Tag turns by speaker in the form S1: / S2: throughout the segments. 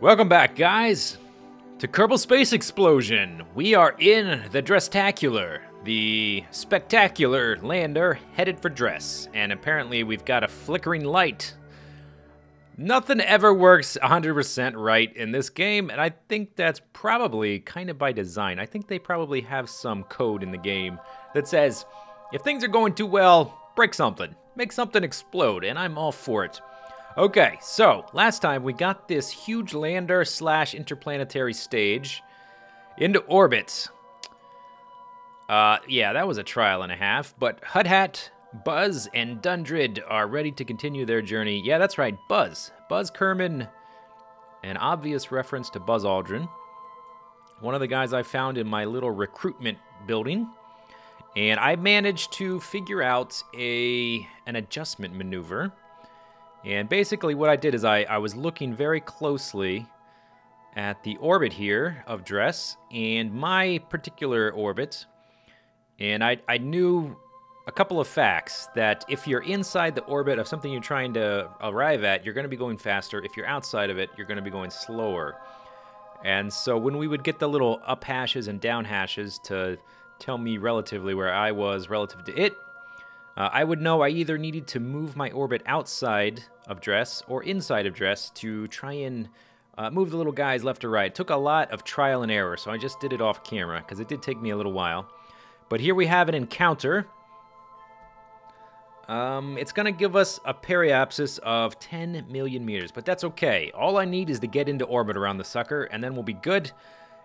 S1: Welcome back, guys, to Kerbal Space Explosion. We are in the Drestacular, the spectacular lander headed for Dress, and apparently we've got a flickering light. Nothing ever works 100% right in this game, and I think that's probably kind of by design. I think they probably have some code in the game that says, if things are going too well, break something, make something explode, and I'm all for it. Okay, so last time we got this huge lander slash interplanetary stage into orbit. Yeah, that was a trial and a half, but Hut, Buzz, and Dundred are ready to continue their journey. Yeah, that's right, Buzz. Buzz Kerman, an obvious reference to Buzz Aldrin. One of the guys I found in my little recruitment building. And I managed to figure out an adjustment maneuver. And basically what I did is I was looking very closely at the orbit here of Dress and my particular orbit. And I knew a couple of facts that if you're inside the orbit of something you're trying to arrive at, you're going to be going faster. If you're outside of it, you're going to be going slower. And so when we would get the little up hashes and down hashes to tell me relatively where I was relative to it, I would know I either needed to move my orbit outside of Dress or inside of Dress to try and move the little guys left or right. It took a lot of trial and error, so I just did it off camera because it did take me a little while. But here we have an encounter. It's going to give us a periapsis of 10 million meters, but that's okay. All I need is to get into orbit around the sucker, and then we'll be good.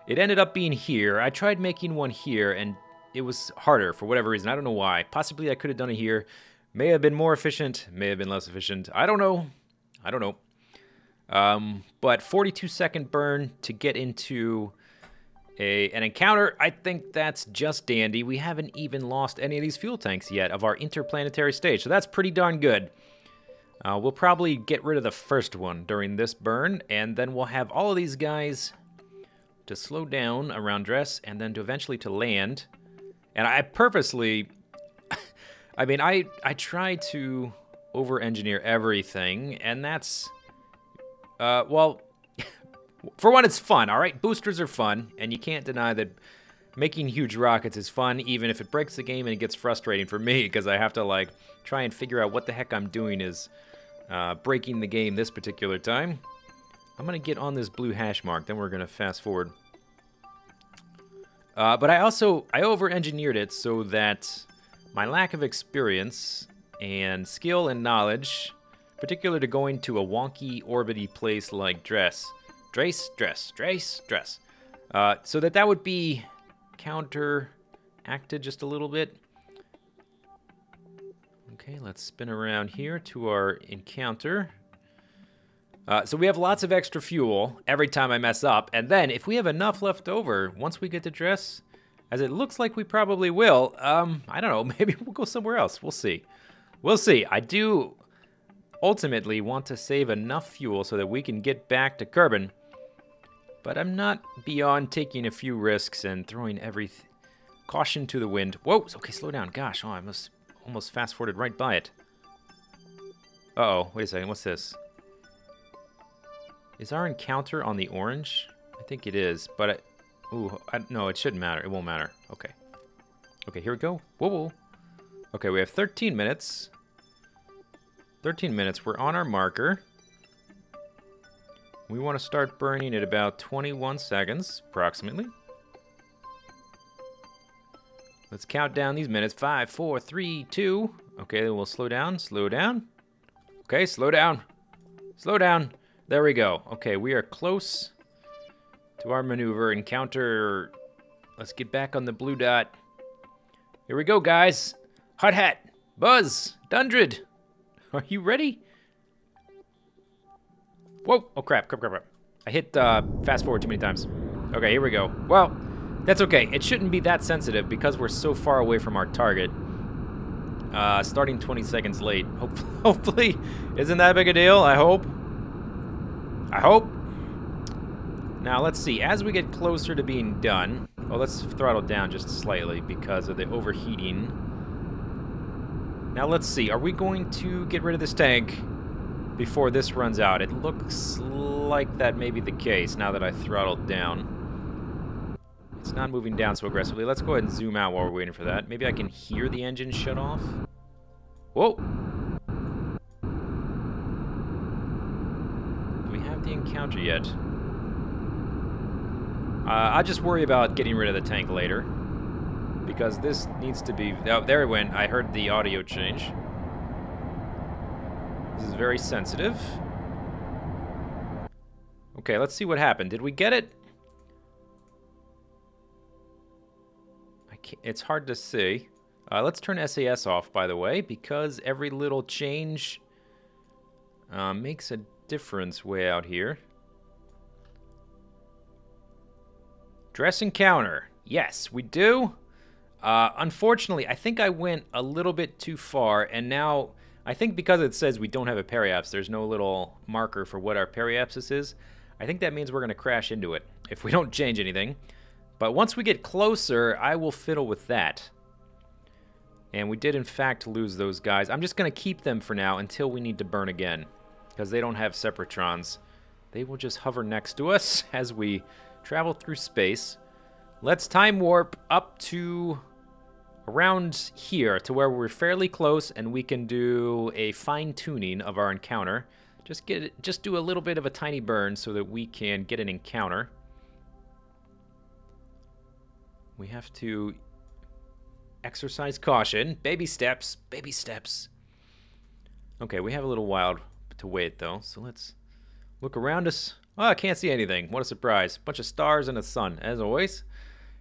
S1: It ended up being here. I tried making one here, and it was harder for whatever reason. I don't know why. Possibly I could have done it here. May have been more efficient. May have been less efficient. I don't know. I don't know. But 42-second burn to get into an encounter. I think that's just dandy. We haven't even lost any of these fuel tanks yet of our interplanetary stage. So that's pretty darn good. We'll probably get rid of the first one during this burn. And then we'll have all of these guys to slow down around Dress and then to eventually to land. And I purposely, I mean, I try to over-engineer everything, and that's, well, for one, it's fun, all right? Boosters are fun, and you can't deny that making huge rockets is fun, even if it breaks the game and it gets frustrating for me, because I have to, like, try and figure out what the heck I'm doing is breaking the game this particular time. I'm going to get on this blue hash mark, then we're going to fast forward. But I over-engineered it so that my lack of experience and skill and knowledge, particular to going to a wonky, orbity place like Dress, so that would be counteracted just a little bit. Okay, let's spin around here to our encounter. So we have lots of extra fuel every time I mess up, and then if we have enough left over, once we get to Dress, as it looks like we probably will, I don't know, maybe we'll go somewhere else. We'll see. We'll see. I do ultimately want to save enough fuel so that we can get back to Kerbal, but I'm not beyond taking a few risks and throwing caution to the wind. Whoa, okay, slow down. Gosh, oh, I almost fast-forwarded right by it. Uh-oh, wait a second, what's this? Is our encounter on the orange? I think it is, but no, it shouldn't matter. It won't matter. Okay. Okay, here we go. Whoa. Okay, we have 13 minutes. 13 minutes. We're on our marker. We want to start burning at about 21 seconds, approximately. Let's count down these minutes. 5, 4, 3, 2. Okay, then we'll slow down. Slow down. Okay, slow down. Slow down. There we go. Okay, we are close to our maneuver. Encounter. Let's get back on the blue dot. Here we go, guys. Hut, Buzz, Dundred. Are you ready? Whoa. Oh, crap. I hit fast forward too many times. Okay, here we go. Well, that's okay. It shouldn't be that sensitive because we're so far away from our target. Starting 20 seconds late. Hopefully, isn't that big a deal? I hope. Now, let's see. As we get closer to being done... Oh, let's throttle down just slightly because of the overheating. Now, let's see. Are we going to get rid of this tank? before this runs out. It looks like that may be the case now that I throttled down. It's not moving down so aggressively. Let's go ahead and zoom out while we're waiting for that. Maybe I can hear the engine shut off. Whoa! Do we have the encounter yet? I'll just worry about getting rid of the tank later, because this needs to be... Oh, there it went. I heard the audio change. This is very sensitive. Okay, let's see what happened. Did we get it? It's hard to see. Let's turn SAS off, by the way, because every little change makes a difference way out here. Dress encounter. Yes, we do. Unfortunately, I think I went a little bit too far, and now I think because it says we don't have a periapsis, there's no little marker for what our periapsis is. I think that means we're going to crash into it if we don't change anything. But once we get closer, I will fiddle with that. And we did, in fact, lose those guys. I'm just going to keep them for now until we need to burn again, because they don't have separatrons. They will just hover next to us as we travel through space. Let's time warp up to around here to where we're fairly close and we can do a fine-tuning of our encounter. Just do a little bit of a tiny burn so that we can get an encounter. We have to exercise caution. Baby steps, baby steps. Okay, we have a little while to wait though, so let's look around us. Oh, I can't see anything. What a surprise. Bunch of stars and a sun, as always.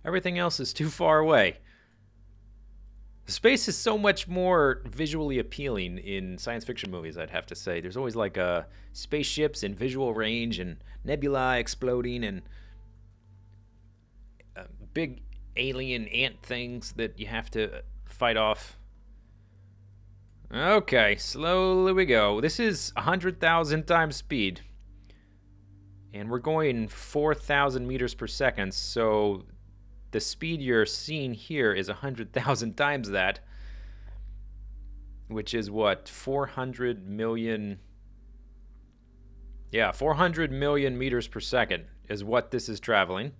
S1: Everything else is too far away. Space is so much more visually appealing in science fiction movies, I'd have to say. There's always like spaceships in visual range and nebulae exploding and big alien ant things that you have to fight off. Okay, slowly we go. This is 100,000 times speed. And we're going 4,000 meters per second, so the speed you're seeing here is 100,000 times that, which is what, 400 million... Yeah, 400 million meters per second is what this is traveling.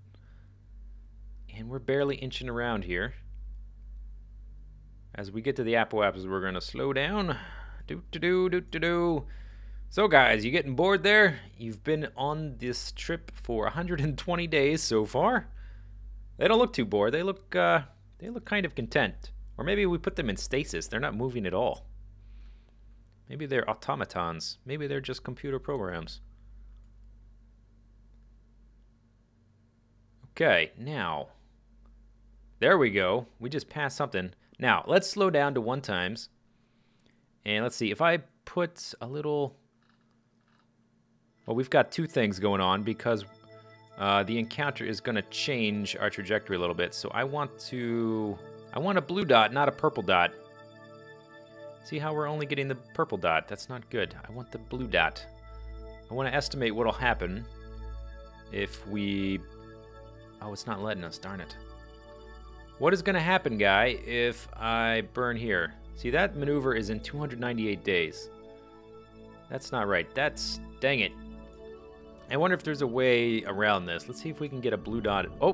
S1: And we're barely inching around here. As we get to the apoapsis, we're going to slow down. Do-do-do-do-do-do. So guys, you getting bored there? You've been on this trip for 120 days so far. They don't look too bored. They look kind of content. Or maybe we put them in stasis. They're not moving at all. Maybe they're automatons. Maybe they're just computer programs. Okay, now. There we go. We just passed something. Now, let's slow down to 1 times. And let's see. If I put a little... Well, we've got 2 things going on because the encounter is going to change our trajectory a little bit. So I want a blue dot, not a purple dot. See how we're only getting the purple dot? That's not good. I want the blue dot. I want to estimate what'll happen if we... Oh, it's not letting us, darn it. What is going to happen, guy, if I burn here? See, that maneuver is in 298 days. That's not right. That's... Dang it. I wonder if there's a way around this. Let's see if we can get a blue dot. Oh!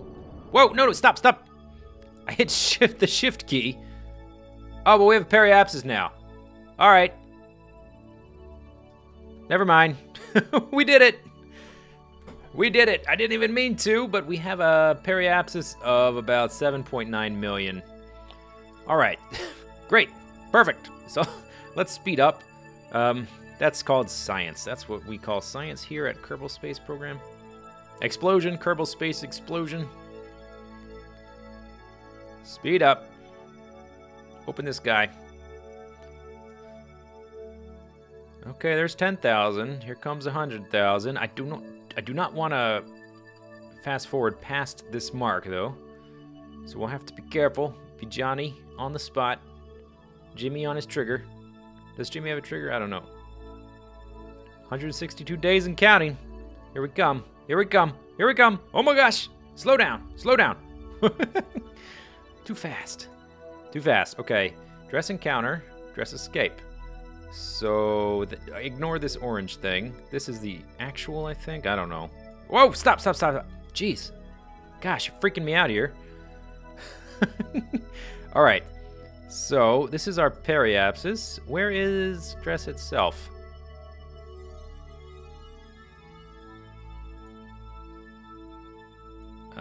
S1: Whoa! No, stop, stop! I hit the shift key. Oh, but we have a periapsis now. Alright. Never mind. We did it! We did it! I didn't even mean to, but we have a periapsis of about 7.9 million. Alright. Great. Perfect. So, let's speed up. That's called science. That's what we call science here at Kerbal Space Program. Explosion, Kerbal Space Explosion. Speed up. Open this guy. Okay, there's 10,000. Here comes 100,000. I do not want to fast forward past this mark, though. So we'll have to be careful. Be Johnny on the spot. Jimmy on his trigger. Does Jimmy have a trigger? I don't know. 162 days and counting. Here we come. Here we come. Here we come. Oh my gosh. Slow down. Slow down. Too fast. Too fast. Okay. Dress encounter. Dress escape. So, ignore this orange thing. This is the actual, I think? I don't know. Whoa, stop, stop, stop. Jeez. Gosh, you're freaking me out here. All right. So, this is our periapsis. Where is dress itself?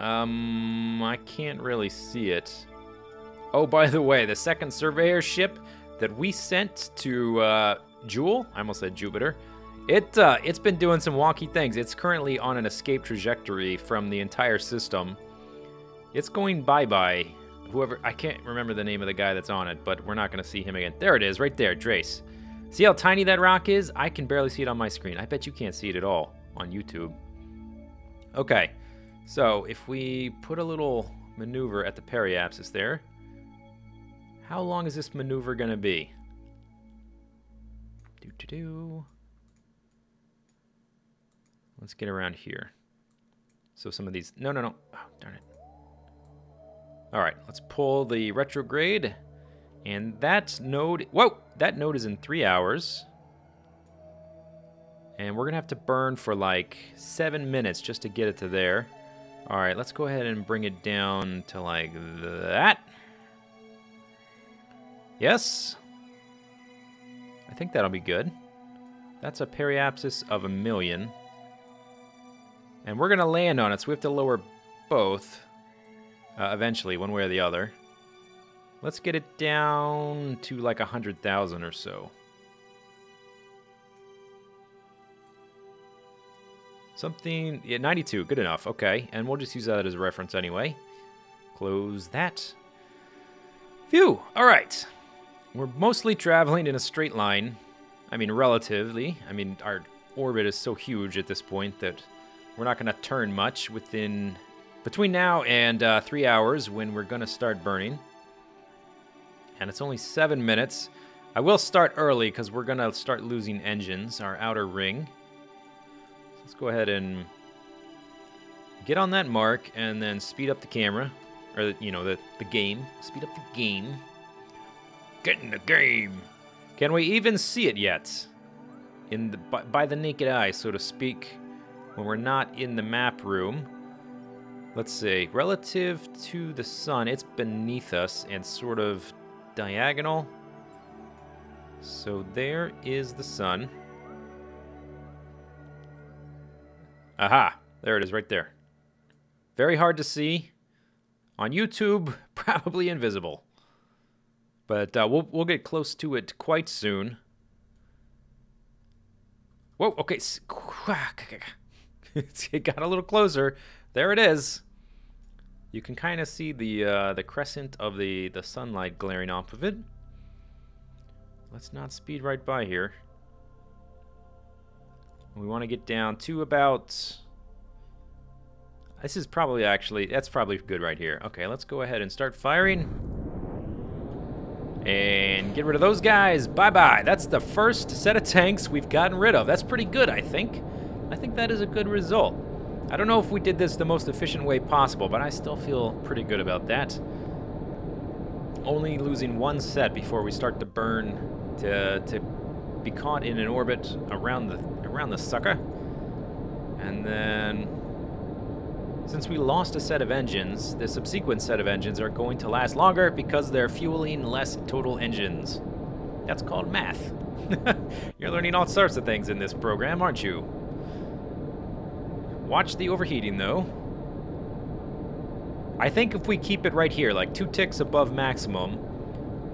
S1: I can't really see it. Oh, by the way, the second surveyor ship that we sent to Jewel, I almost said Jupiter, it's been doing some wonky things. It's currently on an escape trajectory from the entire system. It's going bye-bye. Whoever, I can't remember the name of the guy that's on it, but we're not going to see him again. There it is, right there, Drace. See how tiny that rock is? I can barely see it on my screen. I bet you can't see it at all on YouTube. Okay, so if we put a little maneuver at the periapsis there, how long is this maneuver going to be? Let's get around here. So some of these... No. Oh, darn it. All right, let's pull the retrograde. And that node... Whoa! That node is in 3 hours. And we're going to have to burn for like 7 minutes just to get it to there. All right, let's go ahead and bring it down to like that. Yes. I think that'll be good. That's a periapsis of 1 million. And we're going to land on it, so we have to lower both eventually, one way or the other. Let's get it down to like 100,000 or so. Something, yeah, 92, good enough, okay. And we'll just use that as a reference anyway. Close that. Phew, all right. We're mostly traveling in a straight line. I mean, relatively. I mean, our orbit is so huge at this point that we're not going to turn much between now and 3 hours when we're going to start burning. And it's only 7 minutes. I will start early because we're going to start losing engines, our outer ring. So let's go ahead and get on that mark and then speed up the camera. Or, you know, the game. Speed up the game. Get in the game. Can we even see it yet? By the naked eye, so to speak, when we're not in the map room. Let's see. Relative to the sun, it's beneath us and sort of diagonal. So there is the sun. Aha! There it is right there. Very hard to see. On YouTube, probably invisible. But we'll get close to it quite soon. Whoa, okay. It got a little closer. There it is. You can kind of see the crescent of the sunlight glaring off of it. Let's not speed right by here. We want to get down to about... This is probably that's probably good right here. Okay, let's go ahead and start firing. And get rid of those guys. Bye-bye. That's the first set of tanks we've gotten rid of. That's pretty good, I think. I think that is a good result. I don't know if we did this the most efficient way possible, but I still feel pretty good about that. Only losing one set before we start to burn to be caught in an orbit around the sucker. And then, since we lost a set of engines, the subsequent set of engines are going to last longer because they're fueling less total engines. That's called math. You're learning all sorts of things in this program, aren't you? Watch the overheating, though. I think if we keep it right here, like 2 ticks above maximum,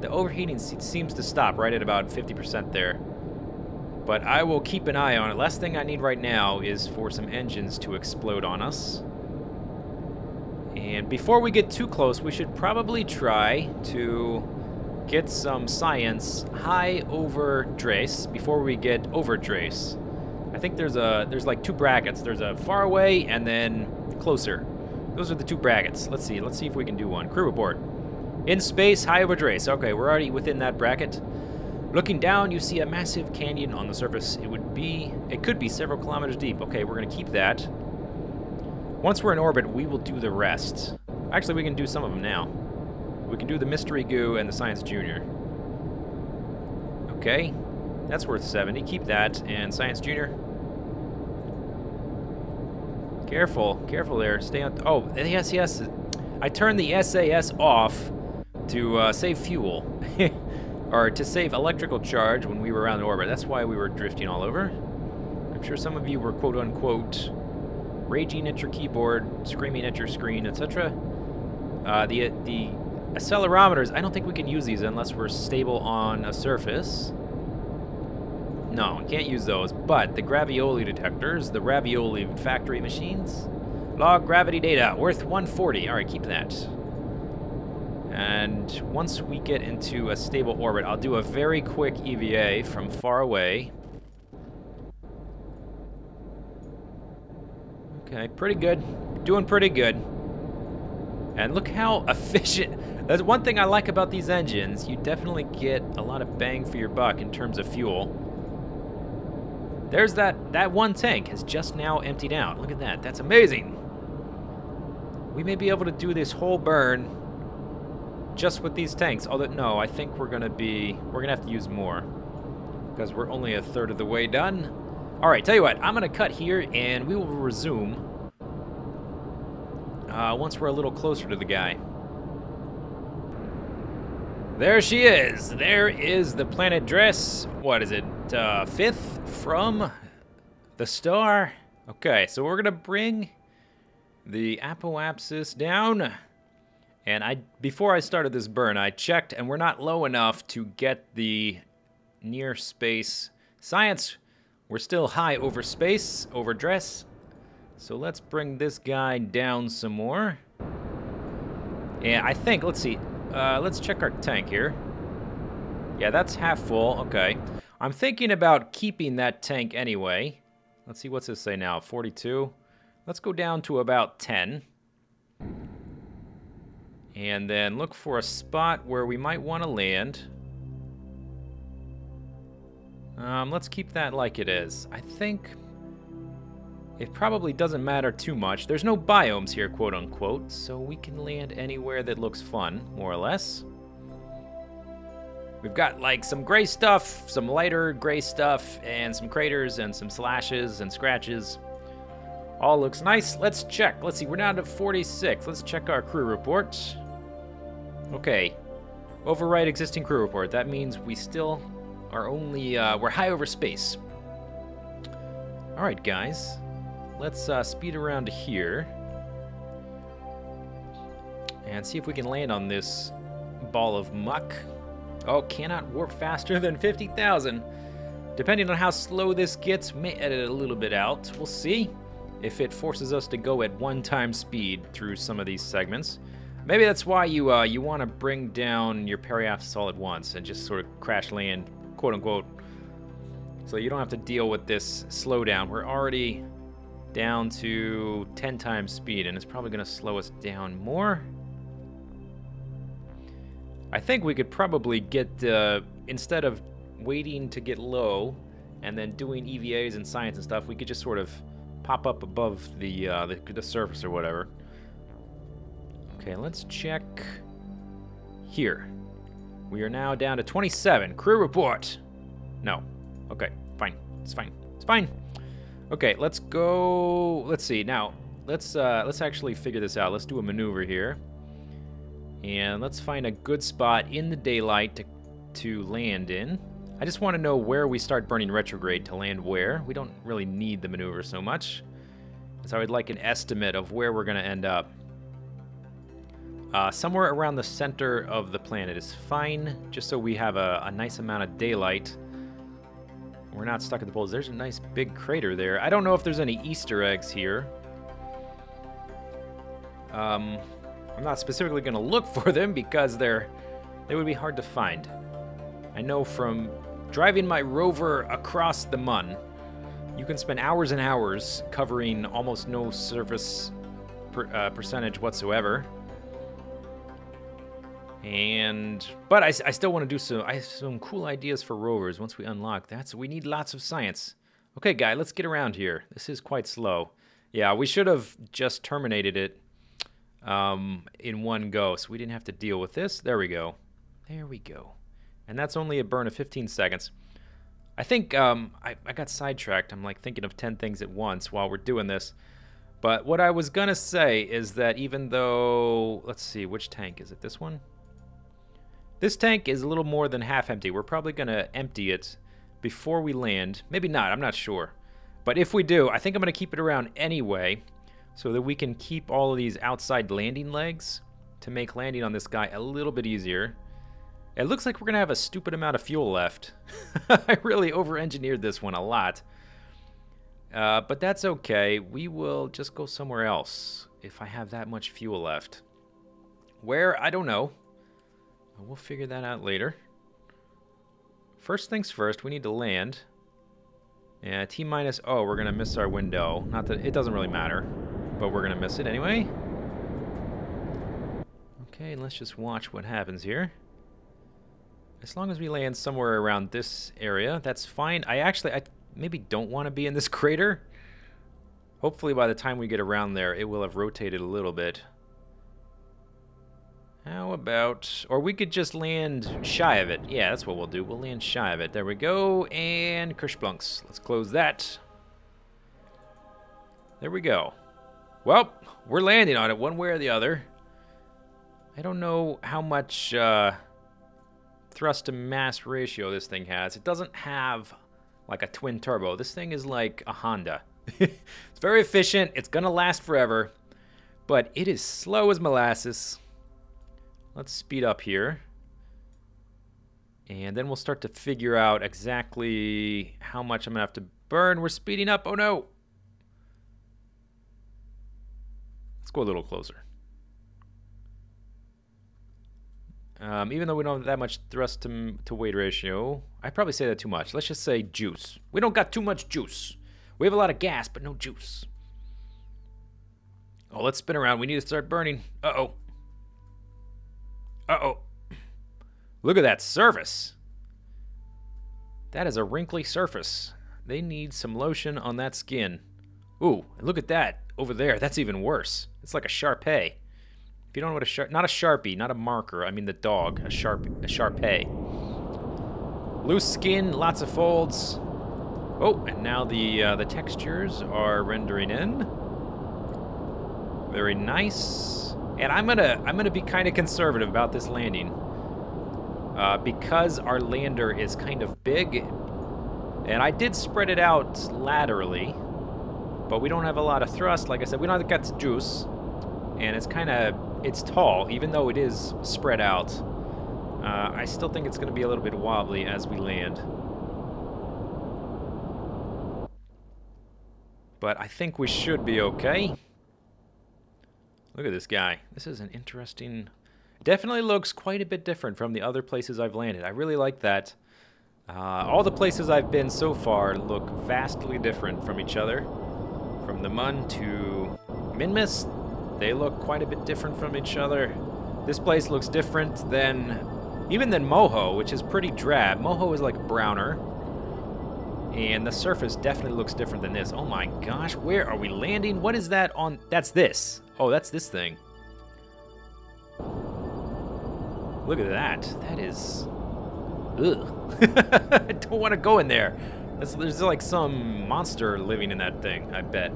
S1: the overheating seems to stop right at about 50% there. But I will keep an eye on it. Last thing I need right now is for some engines to explode on us. And before we get too close, we should probably try to get some science high over Drace before we get over Drace. I think there's like 2 brackets. There's a far away and then closer. Those are the 2 brackets. Let's see if we can do one. Crew report. In space, high over Drace. Okay, we're already within that bracket. Looking down, you see a massive canyon on the surface. It could be several kilometers deep. Okay, we're gonna keep that. Once we're in orbit, we will do the rest. Actually, we can do some of them now. We can do the Mystery Goo and the Science Junior. Okay. That's worth 70. Keep that. And Science Junior. Careful. Careful there. Stay on... Oh, yes, yes. I turned the SAS off to save fuel. Or to save electrical charge when we were around the orbit. That's why we were drifting all over. I'm sure some of you were quote-unquote raging at your keyboard, screaming at your screen, etc. The accelerometers, I don't think we can use these unless we're stable on a surface. No, we can't use those. But the gravioli detectors, the ravioli factory machines, log gravity data, worth 140. All right, keep that. And once we get into a stable orbit, I'll do a very quick EVA from far away. Okay, pretty good. Doing pretty good. And look how efficient. That's one thing I like about these engines. You definitely get a lot of bang for your buck in terms of fuel. There's that one tank has just now emptied out. Look at that. That's amazing. We may be able to do this whole burn just with these tanks. Although no, I think we're gonna have to use more because we're only a third of the way done. All right, tell you what, I'm gonna cut here and we will resume once we're a little closer to the guy. There she is. There is the planet Dress. What is it? 5th from the star. Okay, so we're gonna bring the apoapsis down. And before I started this burn, I checked, and we're not low enough to get the near space science. We're still high over space, over Dress. So let's bring this guy down some more. And I think, let's see, let's check our tank here. Yeah, that's half full, okay. I'm thinking about keeping that tank anyway. Let's see, what's this say now, 42? Let's go down to about 10. And then look for a spot where we might want to land. Let's keep that like it is. I think it probably doesn't matter too much. There's no biomes here, quote unquote, so we can land anywhere that looks fun, more or less. We've got like some gray stuff, some lighter gray stuff, and some craters and some slashes and scratches. All looks nice. Let's check. Let's see, we're down to 46. Let's check our crew report. Okay. Overwrite existing crew report. That means we still are only, we're high over space. All right, guys. Let's speed around to here. And see if we can land on this ball of muck. Oh, cannot warp faster than 50,000. Depending on how slow this gets, may edit a little bit out. We'll see if it forces us to go at 1x speed through some of these segments. Maybe that's why you want to bring down your periapsis all at once and just sort of crash land, quote unquote, so you don't have to deal with this slowdown. We're already down to 10x speed, and it's probably going to slow us down more. I think we could probably get, instead of waiting to get low and then doing EVAs and science and stuff, we could just sort of pop up above the surface or whatever. Okay, let's check here. We are now down to 27. Crew report. No. Okay, fine. It's fine. It's fine. Okay, let's go. Let's see. Now, let's actually figure this out. Let's do a maneuver here. And let's find a good spot in the daylight to land in. I just want to know where we start burning retrograde to land where. We don't really need the maneuver so much. So I would like an estimate of where we're going to end up. Somewhere around the center of the planet is fine, just so we have a nice amount of daylight. We're not stuck at the poles. There's a nice big crater there. I don't know if there's any Easter eggs here. I'm not specifically going to look for them because they would be hard to find. I know from driving my rover across the Mun, you can spend hours and hours covering almost no surface percentage whatsoever. But I still want to do some cool ideas for rovers once we unlock that. So we need lots of science. Okay, guy, let's get around here. This is quite slow. Yeah, we should have just terminated it in one go, so we didn't have to deal with this. There we go. There we go. And that's only a burn of 15 seconds. I think I got sidetracked. I'm like thinking of 10 things at once while we're doing this. But what I was going to say is that even though... Let's see, which tank is it? This one? This tank is a little more than half empty. We're probably going to empty it before we land. Maybe not, I'm not sure. But if we do, I think I'm going to keep it around anyway so that we can keep all of these outside landing legs to make landing on this guy a little bit easier. It looks like we're going to have a stupid amount of fuel left. I really over-engineered this one a lot. But that's okay. We will just go somewhere else if I have that much fuel left. Where? I don't know. We'll figure that out later. First things first, we need to land. Yeah, T-minus... Oh, we're going to miss our window. Not that... It doesn't really matter. But we're going to miss it anyway. Okay, let's just watch what happens here. As long as we land somewhere around this area, that's fine. I maybe don't want to be in this crater. Hopefully by the time we get around there, it will have rotated a little bit. How about... Or we could just land shy of it. Yeah, that's what we'll do. We'll land shy of it. There we go. And Kershplunks. Let's close that. There we go. Well, we're landing on it one way or the other. I don't know how much thrust to mass ratio this thing has. It doesn't have like a twin turbo. This thing is like a Honda. It's very efficient. It's going to last forever. But it is slow as molasses. Let's speed up here. And then we'll start to figure out exactly how much I'm going to have to burn. We're speeding up. Oh, no. Let's go a little closer. Even though we don't have that much thrust to weight ratio, I'd probably say that too much. Let's just say juice. We don't got too much juice. We have a lot of gas, but no juice. Oh, let's spin around. We need to start burning. Uh-oh. Uh-oh. Look at that surface. That is a wrinkly surface. They need some lotion on that skin. Ooh, look at that over there. That's even worse. It's like a Sharpei. If you don't know what a not a Sharpie, not a marker. I mean the dog. A Sharpei. Loose skin, lots of folds. Oh, and now the textures are rendering in. Very nice. And I'm gonna be kind of conservative about this landing. Because our lander is kind of big, and I did spread it out laterally, but we don't have a lot of thrust. Like I said, we don't have got the juice, and it's tall, even though it is spread out. I still think it's going to be a little bit wobbly as we land. But I think we should be okay. Look at this guy. This is an interesting... Definitely looks quite a bit different from the other places I've landed. I really like that. All the places I've been so far look vastly different from each other. From the Mun to Minmus, they look quite a bit different from each other. This place looks different than... even than Moho, which is pretty drab. Moho is like browner. And the surface definitely looks different than this. Oh my gosh, where are we landing? What is that on? That's this. Oh, that's this thing. Look at that. That is... ugh. I don't want to go in there. There's like some monster living in that thing, I bet.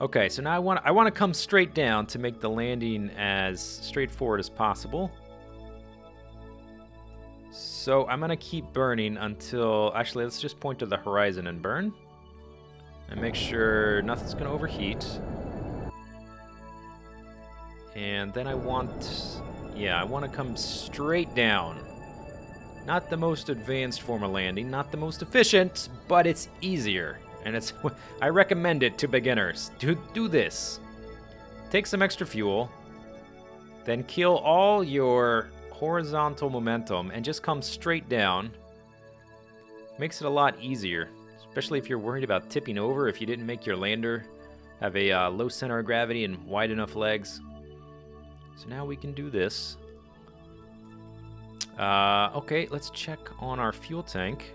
S1: Okay, so now I want to come straight down to make the landing as straightforward as possible. So I'm going to keep burning until... actually, let's just point to the horizon and burn. And make sure nothing's going to overheat. And then I want... yeah, I want to come straight down. Not the most advanced form of landing, not the most efficient, but it's easier. And it's... I recommend it to beginners. Do this. Take some extra fuel. Then kill all your horizontal momentum and just come straight down. Makes it a lot easier. Especially if you're worried about tipping over if you didn't make your lander have a low center of gravity and wide enough legs. So now we can do this. Okay, let's check on our fuel tank.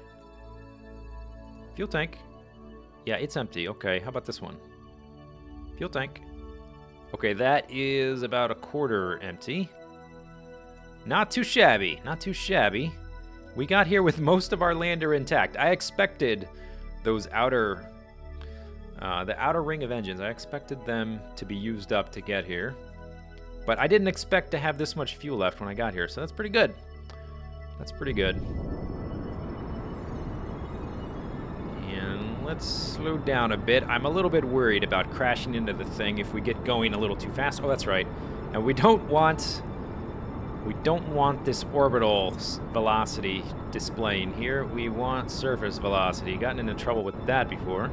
S1: Fuel tank. Yeah, it's empty. Okay, how about this one? Fuel tank. Okay, that is about a quarter empty. Not too shabby. Not too shabby. We got here with most of our lander intact. I expected those outer, the outer ring of engines, I expected them to be used up to get here. But I didn't expect to have this much fuel left when I got here, so that's pretty good. That's pretty good. And let's slow down a bit. I'm a little bit worried about crashing into the thing if we get going a little too fast. Oh, that's right. And we don't want this orbital velocity displaying here. We want surface velocity. Gotten into trouble with that before.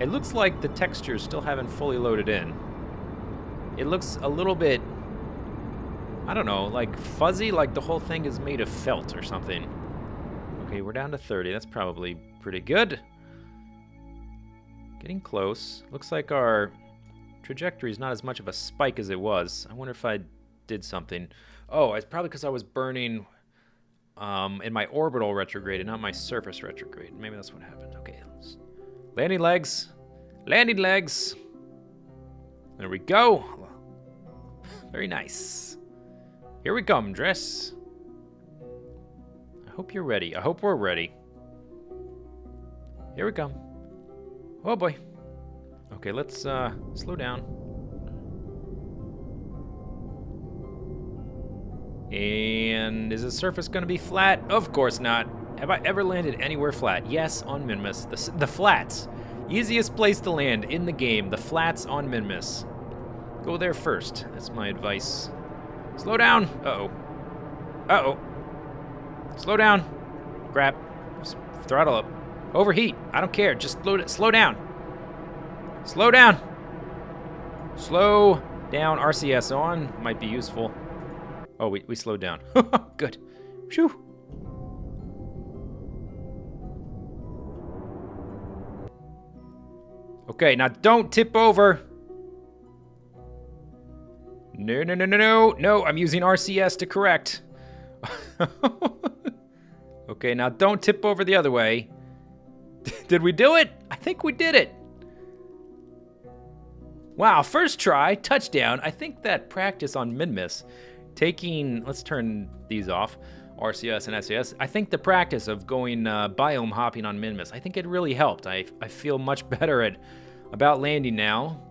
S1: It looks like the textures still haven't fully loaded in. It looks a little bit, I don't know, like fuzzy, like the whole thing is made of felt or something. Okay, we're down to 30. That's probably pretty good. Getting close. Looks like our trajectory is not as much of a spike as it was. I wonder if I did something. Oh, it's probably because I was burning in my orbital retrograde and not my surface retrograde. Maybe that's what happened. Okay, landing legs. Landing legs. There we go. Very nice. Here we come, Dress. I hope you're ready. I hope we're ready. Here we come. Oh boy. Okay, let's slow down. And is the surface going to be flat? Of course not. Have I ever landed anywhere flat? Yes, on Minmus. The flats. Easiest place to land in the game. The flats on Minmus. Go there first. That's my advice. Slow down. Uh-oh. Uh-oh. Slow down. Grab. Throttle up. Overheat. I don't care. Just slow down. Slow down. Slow down. RCS on. Might be useful. Oh, we slowed down. Good. Phew. Okay, now don't tip over. No, no, no, no, no. No, I'm using RCS to correct. Okay, now don't tip over the other way. Did we do it? I think we did it. Wow, first try, touchdown. I think that practice on Minmus, taking, let's turn these off, RCS and SAS. I think the practice of going biome hopping on Minmus, I think it really helped. I feel much better about landing now.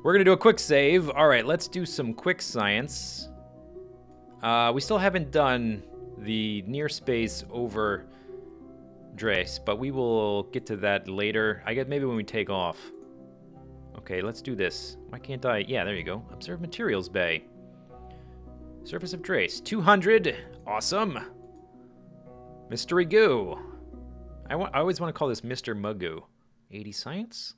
S1: We're gonna do a quick save. All right, let's do some quick science. We still haven't done the near space over Drace, but we will get to that later. I guess maybe when we take off. Okay, let's do this. Why can't I? Yeah, there you go. Observe materials bay. Surface of Drace, 200. Awesome. Mystery goo. I always want to call this Mr. Mugoo. 80 science.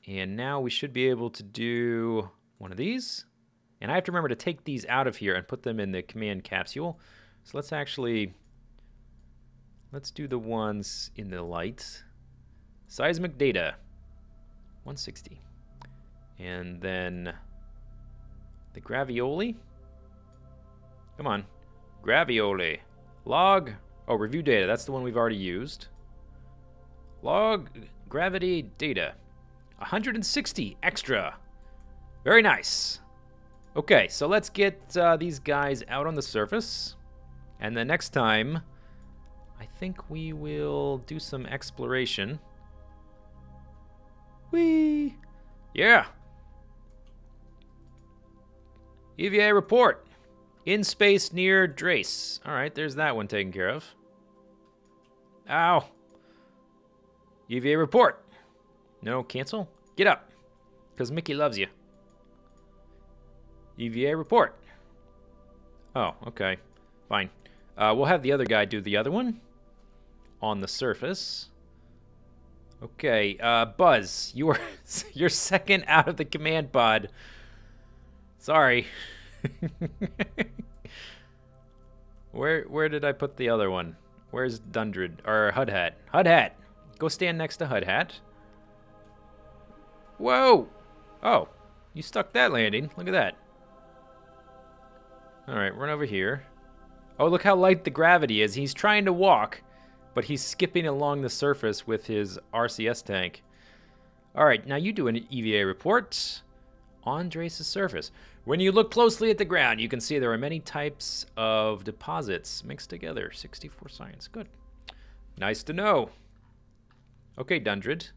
S1: And now we should be able to do one of these. And I have to remember to take these out of here and put them in the command capsule. So let's do the ones in the light. Seismic data, 160. And then the gravioli. Come on, gravioli. Log, oh, review data, that's the one we've already used. Log gravity data, 160 extra. Very nice. Okay, so let's get these guys out on the surface. And then next time, I think we will do some exploration. Whee! Yeah! EVA report. In space near Drace. Alright, there's that one taken care of. Ow! EVA report. No, cancel? Get up. Because Mickey loves you. EVA report. Oh, okay. Fine. We'll have the other guy do the other one. On the surface. Okay, Buzz, you're second out of the command pod. Sorry. Where did I put the other one? Where's Dundred or Hudhat? Hudhat, go stand next to Hudhat. Whoa! Oh, you stuck that landing. Look at that. All right, run over here. Oh, look how light the gravity is. He's trying to walk, but he's skipping along the surface with his RCS tank. All right, now you do an EVA report on Drace's surface. When you look closely at the ground, you can see there are many types of deposits mixed together. 64 science. Good. Nice to know. Okay, Dundred.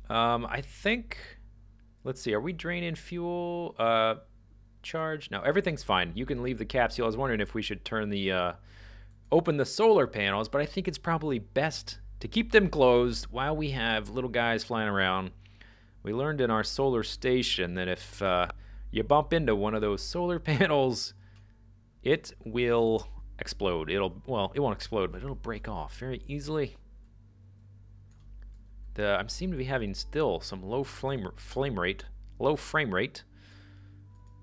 S1: I think... Let's see. Are we draining fuel? Charge? No, everything's fine. You can leave the capsule. I was wondering if we should turn the... open the solar panels, but I think it's probably best to keep them closed while we have little guys flying around. We learned in our solar station that if you bump into one of those solar panels, it will explode. Well, it won't explode, but it'll break off very easily. I seem to be having still some low frame rate.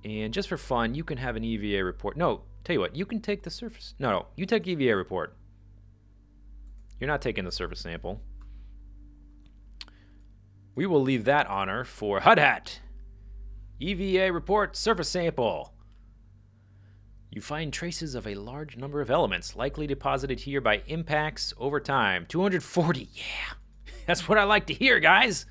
S1: And just for fun, you can have an EVA report. No, tell you what, you can take the surface. No, you take EVA report. You're not taking the surface sample. We will leave that honor for Hudhat. EVA report, surface sample. You find traces of a large number of elements likely deposited here by impacts over time. 240, yeah. That's what I like to hear, guys.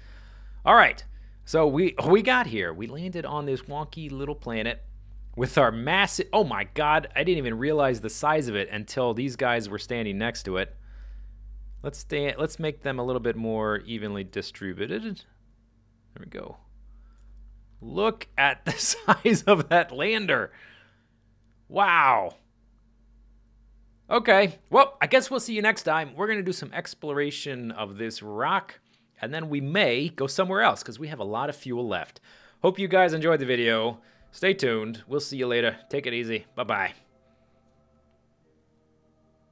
S1: All right, so we got here. We landed on this wonky little planet with our massive... Oh my God, I didn't even realize the size of it until these guys were standing next to it. Let's make them a little bit more evenly distributed. There we go. Look at the size of that lander. Wow. Okay, well, I guess we'll see you next time. We're going to do some exploration of this rock, and then we may go somewhere else because we have a lot of fuel left. Hope you guys enjoyed the video. Stay tuned. We'll see you later. Take it easy. Bye-bye.